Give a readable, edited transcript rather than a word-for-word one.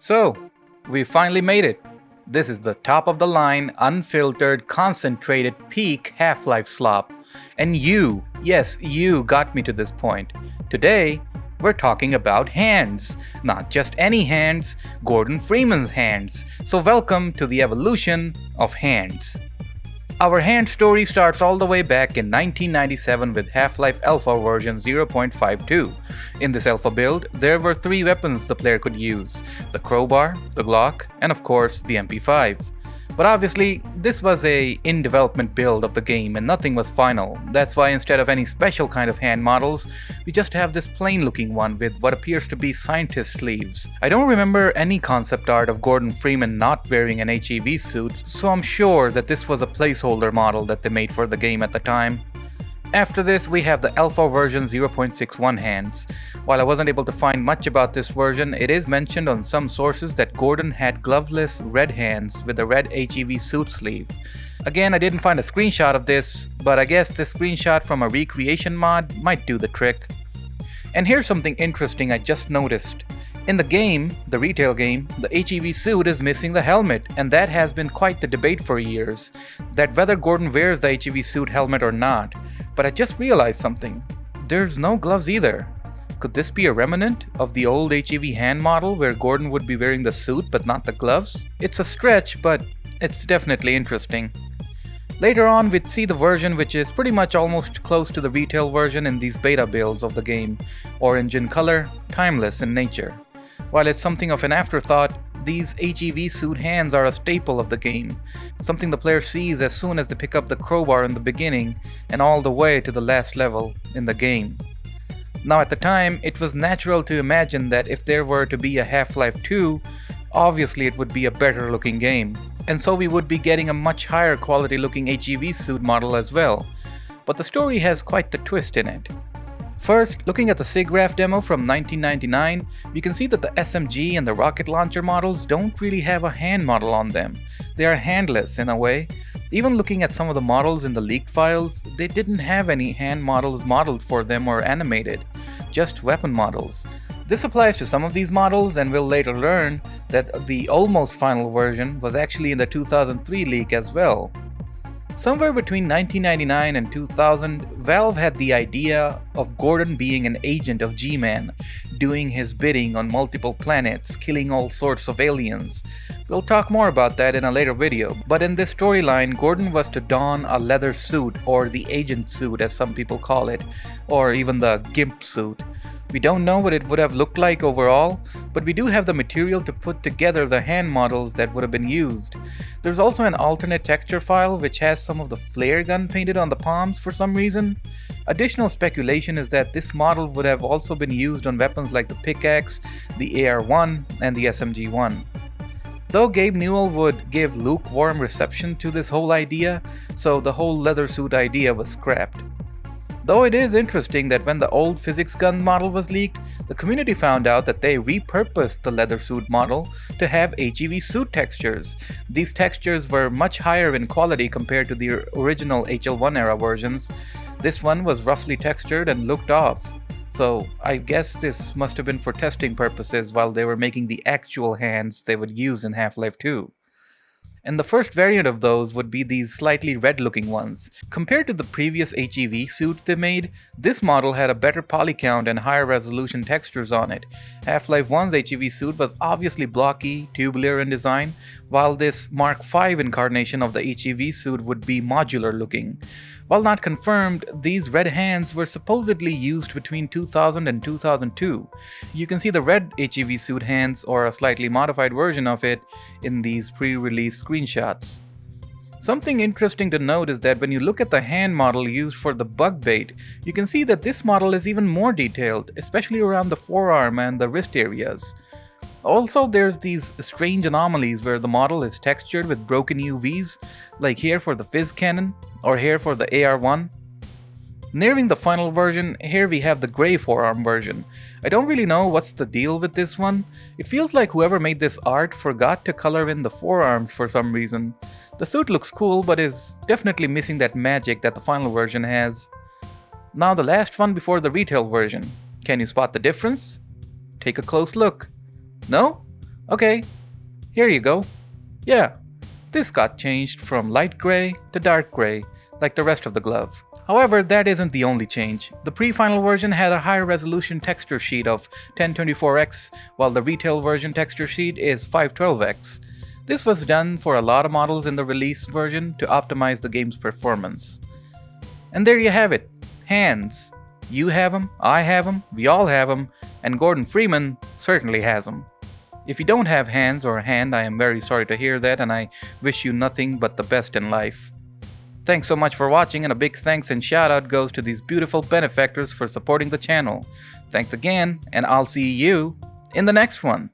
So, we finally made it. This is the top of the line, unfiltered, concentrated peak Half-Life slop. And you, yes, you got me to this point. Today, we're talking about hands. Not just any hands, Gordon Freeman's hands. So, welcome to the evolution of hands. Our hand story starts all the way back in 1997 with Half-Life Alpha version 0.52. In this alpha build, there were 3 weapons the player could use: the crowbar, the Glock, and of course the MP5. But obviously, this was a in-development build of the game and nothing was final. That's why instead of any special kind of hand models, we just have this plain-looking one with what appears to be scientist sleeves. I don't remember any concept art of Gordon Freeman not wearing an HEV suit, so I'm sure that this was a placeholder model that they made for the game at the time. After this, we have the alpha version 0.61 hands. While I wasn't able to find much about this version, it is mentioned on some sources that Gordon had gloveless red hands with a red HEV suit sleeve. Again, I didn't find a screenshot of this, but I guess this screenshot from a recreation mod might do the trick. And here's something interesting I just noticed. In the game, the retail game, the HEV suit is missing the helmet, and that has been quite the debate for years, that whether Gordon wears the HEV suit helmet or not. But I just realized something. There's no gloves either. Could this be a remnant of the old HEV hand model where Gordon would be wearing the suit but not the gloves? It's a stretch, but it's definitely interesting. Later on, we'd see the version which is pretty much almost close to the retail version in these beta builds of the game. Orange in color, timeless in nature. While it's something of an afterthought, these HEV suit hands are a staple of the game, something the player sees as soon as they pick up the crowbar in the beginning and all the way to the last level in the game. Now at the time, it was natural to imagine that if there were to be a Half-Life 2, obviously it would be a better looking game, and so we would be getting a much higher quality looking HEV suit model as well. But the story has quite the twist in it. First, looking at the SIGGRAPH demo from 1999, we can see that the SMG and the rocket launcher models don't really have a hand model on them. They are handless in a way. Even looking at some of the models in the leaked files, they didn't have any hand models modeled for them or animated, just weapon models. This applies to some of these models, and we'll later learn that the almost final version was actually in the 2003 leak as well. Somewhere between 1999 and 2000, Valve had the idea of Gordon being an agent of G-Man, doing his bidding on multiple planets, killing all sorts of aliens. We'll talk more about that in a later video, but in this storyline, Gordon was to don a leather suit, or the agent suit as some people call it, or even the GIMP suit. We don't know what it would have looked like overall, but we do have the material to put together the hand models that would have been used. There's also an alternate texture file which has some of the flare gun painted on the palms for some reason. Additional speculation is that this model would have also been used on weapons like the pickaxe, the AR-1, and the SMG-1. Though Gabe Newell would give lukewarm reception to this whole idea, so the whole leather suit idea was scrapped. Though it is interesting that when the old physics gun model was leaked, the community found out that they repurposed the leather suit model to have HEV suit textures. These textures were much higher in quality compared to the original HL1 era versions. This one was roughly textured and looked off. So I guess this must have been for testing purposes while they were making the actual hands they would use in Half-Life 2. And the first variant of those would be these slightly red-looking ones. Compared to the previous HEV suits they made, this model had a better poly count and higher resolution textures on it. Half-Life 1's HEV suit was obviously blocky, tubular in design, while this Mark V incarnation of the HEV suit would be modular looking. While not confirmed, these red hands were supposedly used between 2000 and 2002. You can see the red HEV suit hands, or a slightly modified version of it, in these pre-release screenshots. Something interesting to note is that when you look at the hand model used for the bug bait, you can see that this model is even more detailed, especially around the forearm and the wrist areas. Also, there's these strange anomalies where the model is textured with broken UVs, like here for the Fizz Cannon, or here for the AR-1. Nearing the final version, here we have the grey forearm version. I don't really know what's the deal with this one. It feels like whoever made this art forgot to color in the forearms for some reason. The suit looks cool, but is definitely missing that magic that the final version has. Now the last one before the retail version. Can you spot the difference? Take a close look. No? Okay, here you go. Yeah, this got changed from light gray to dark gray, like the rest of the glove. However, that isn't the only change. The pre-final version had a higher resolution texture sheet of 1024x, while the retail version texture sheet is 512x. This was done for a lot of models in the release version to optimize the game's performance. And there you have it. Hands. You have them, I have them, we all have them, and Gordon Freeman certainly has them. If you don't have hands or a hand, I am very sorry to hear that, and I wish you nothing but the best in life. Thanks so much for watching, and a big thanks and shout out goes to these beautiful benefactors for supporting the channel. Thanks again, and I'll see you in the next one.